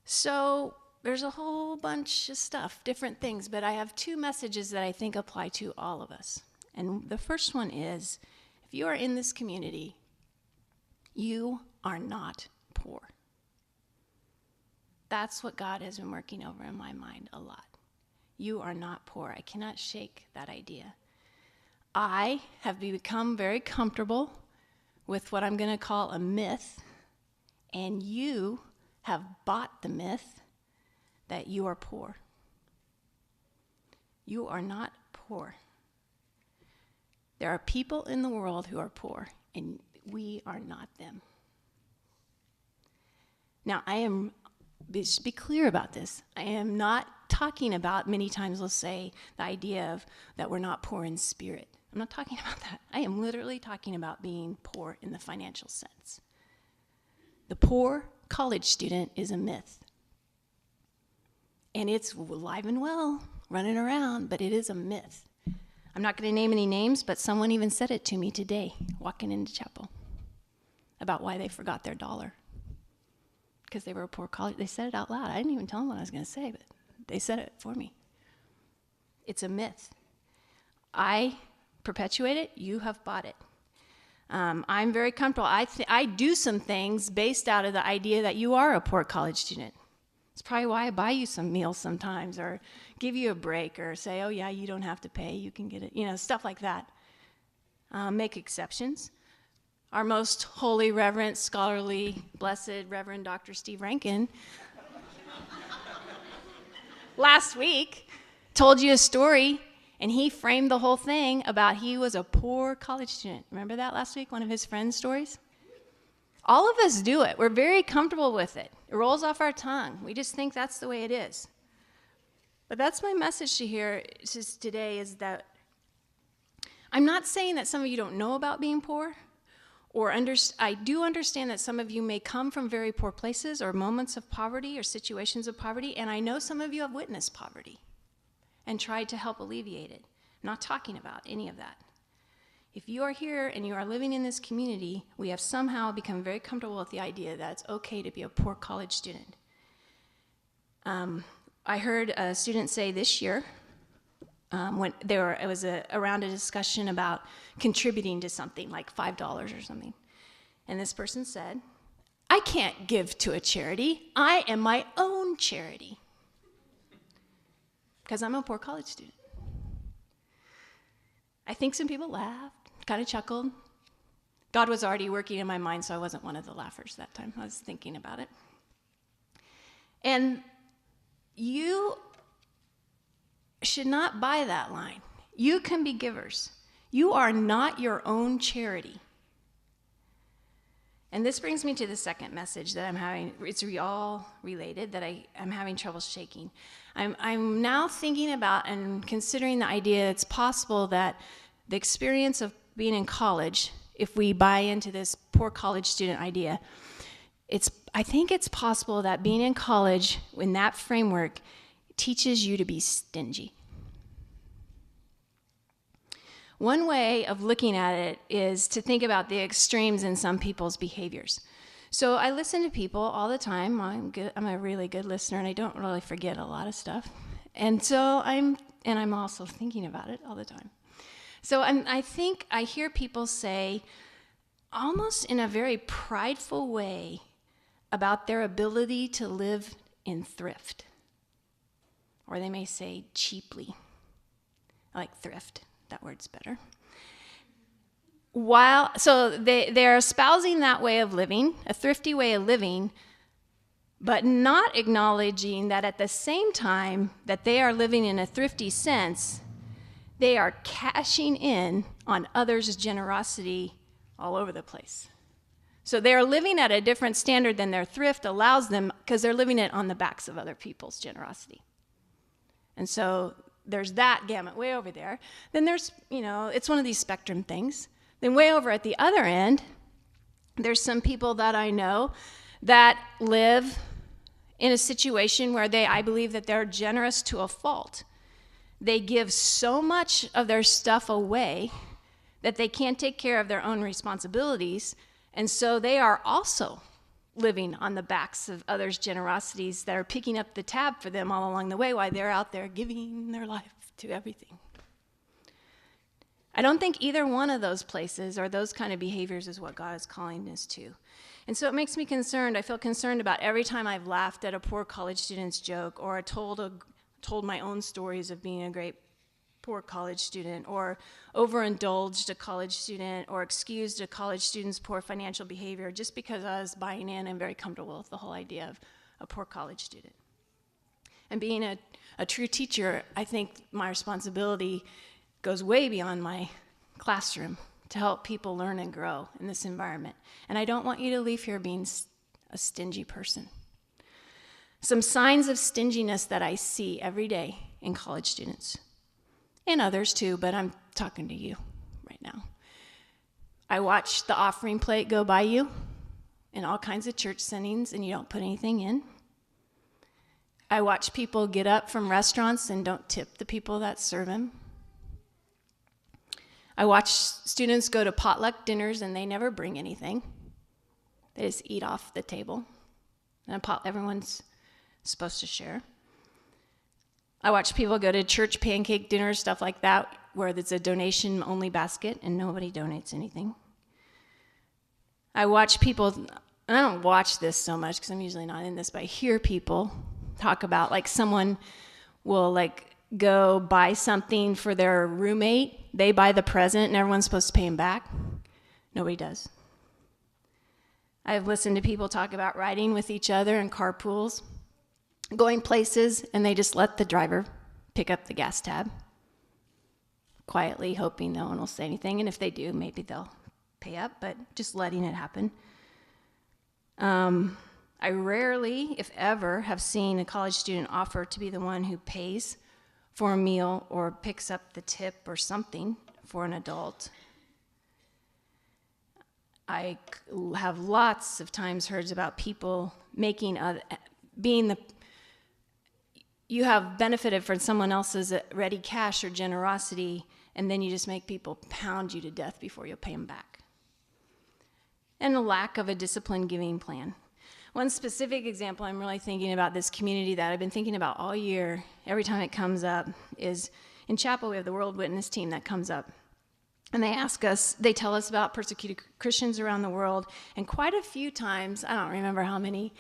So there's a whole bunch of stuff, different things, but I have two messages that I think apply to all of us. And the first one is, if you are in this community, you are not poor. That's what God has been working over in my mind a lot. You are not poor. I cannot shake that idea. I have become very comfortable with what I'm going to call a myth, and you have bought the myth that you are poor. You are not poor. There are people in the world who are poor, and we are not them. Now, just be clear about this. I am not talking about, many times we'll say, the idea of that we're not poor in spirit. I'm not talking about that. I am literally talking about being poor in the financial sense. The poor college student is a myth. And it's alive and well, running around, but it is a myth. I'm not going to name any names, but someone even said it to me today, walking into chapel, about why they forgot their dollar. Because they were a poor college. They said it out loud. I didn't even tell them what I was going to say, but they said it for me. It's a myth. I perpetuate it. You have bought it. I'm very comfortable. I do some things based out of the idea that you are a poor college student. It's probably why I buy you some meals sometimes, or give you a break, or say, oh yeah, you don't have to pay, you can get it, stuff like that. Make exceptions. Our most holy, reverent, scholarly, blessed Reverend Dr. Steve Rankin last week told you a story, and he framed the whole thing about he was a poor college student. Remember that last week, one of his friends' stories? All of us do it. We're very comfortable with it. It rolls off our tongue. We just think that's the way it is. But that's my message to here today, is that I'm not saying that some of you don't know about being poor, or I do understand that some of you may come from very poor places or moments of poverty or situations of poverty, and I know some of you have witnessed poverty and tried to help alleviate it. I'm not talking about any of that. If you are here and you are living in this community, we have somehow become very comfortable with the idea that it's okay to be a poor college student. I heard a student say this year, when it was around a discussion about contributing to something like $5 or something. And this person said, I can't give to a charity. I am my own charity. Because I'm a poor college student. I think some people laughed, kind of chuckled. God was already working in my mind, so I wasn't one of the laughers that time. I was thinking about it. And you should not buy that line. You can be givers. You are not your own charity. And this brings me to the second message that I'm having. It's all related, that I'm having trouble shaking. I'm now thinking about and considering the idea it's possible that the experience of being in college, if we buy into this poor college student idea, I think it's possible that being in college in that framework teaches you to be stingy. One way of looking at it is to think about the extremes in some people's behaviors. So I listen to people all the time. I'm a really good listener, and I don't really forget a lot of stuff. And so I'm also thinking about it all the time. So I think I hear people say, almost in a very prideful way, about their ability to live in thrift. Or they may say cheaply. I like thrift. That word's better. So they're espousing that way of living, a thrifty way of living, but not acknowledging that at the same time that they are living in a thrifty sense, they are cashing in on others' generosity all over the place. So they're living at a different standard than their thrift allows them, because they're living it on the backs of other people's generosity. And so there's that gamut way over there. Then there's, it's one of these spectrum things. Then way over at the other end, there's some people that I know that live in a situation where I believe that they're generous to a fault. They give so much of their stuff away that they can't take care of their own responsibilities, and so they are also living on the backs of others' generosities that are picking up the tab for them all along the way while they're out there giving their life to everything. I don't think either one of those places or those kind of behaviors is what God is calling us to. And so it makes me concerned. I feel concerned about every time I've laughed at a poor college student's joke, or I told my own stories of being a great poor college student, or overindulged a college student, or excused a college student's poor financial behavior just because I was buying in and very comfortable with the whole idea of a poor college student. And being a true teacher, I think my responsibility goes way beyond my classroom to help people learn and grow in this environment. And I don't want you to leave here being a stingy person. Some signs of stinginess that I see every day in college students, and others too, but I'm talking to you right now. I watch the offering plate go by you in all kinds of church settings, and you don't put anything in. I watch people get up from restaurants and don't tip the people that serve them. I watch students go to potluck dinners and they never bring anything. They just eat off the table. And everyone's supposed to share. I watch people go to church pancake dinners, stuff like that, where it's a donation-only basket and nobody donates anything. I watch people, and I don't watch this so much because I'm usually not in this, but I hear people talk about, like, someone will, like, go buy something for their roommate. They buy the present and everyone's supposed to pay them back. Nobody does. I've listened to people talk about riding with each other in carpools, going places, and they just let the driver pick up the gas tab, quietly hoping no one will say anything. And if they do, maybe they'll pay up, but just letting it happen. I rarely, if ever, have seen a college student offer to be the one who pays for a meal or picks up the tip or something for an adult. I have lots of times heard about people you have benefited from someone else's ready cash or generosity, and then you just make people pound you to death before you pay them back. And a lack of a disciplined giving plan. One specific example I'm really thinking about this community that I've been thinking about all year, every time it comes up, is in chapel we have the World Witness team that comes up. And they tell us about persecuted Christians around the world, and quite a few times, I don't remember how many,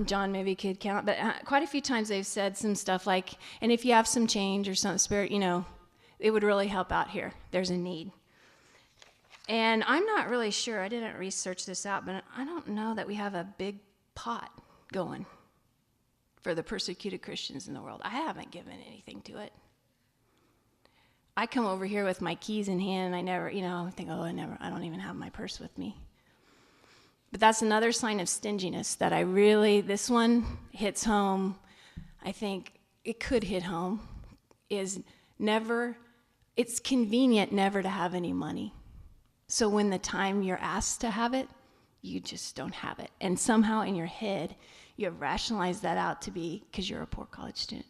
John maybe could count, but quite a few times they've said some stuff like, and if you have some change or some spirit, it would really help out here. There's a need. And I'm not really sure, I didn't research this out, but I don't know that we have a big pot going for the persecuted Christians in the world. I haven't given anything to it. I come over here with my keys in hand, and I never, I think, I don't even have my purse with me. But that's another sign of stinginess that this one hits home. I think it could hit home, it's convenient never to have any money. So when the time you're asked to have it, you just don't have it. And somehow in your head, you have rationalized that out to be because you're a poor college student.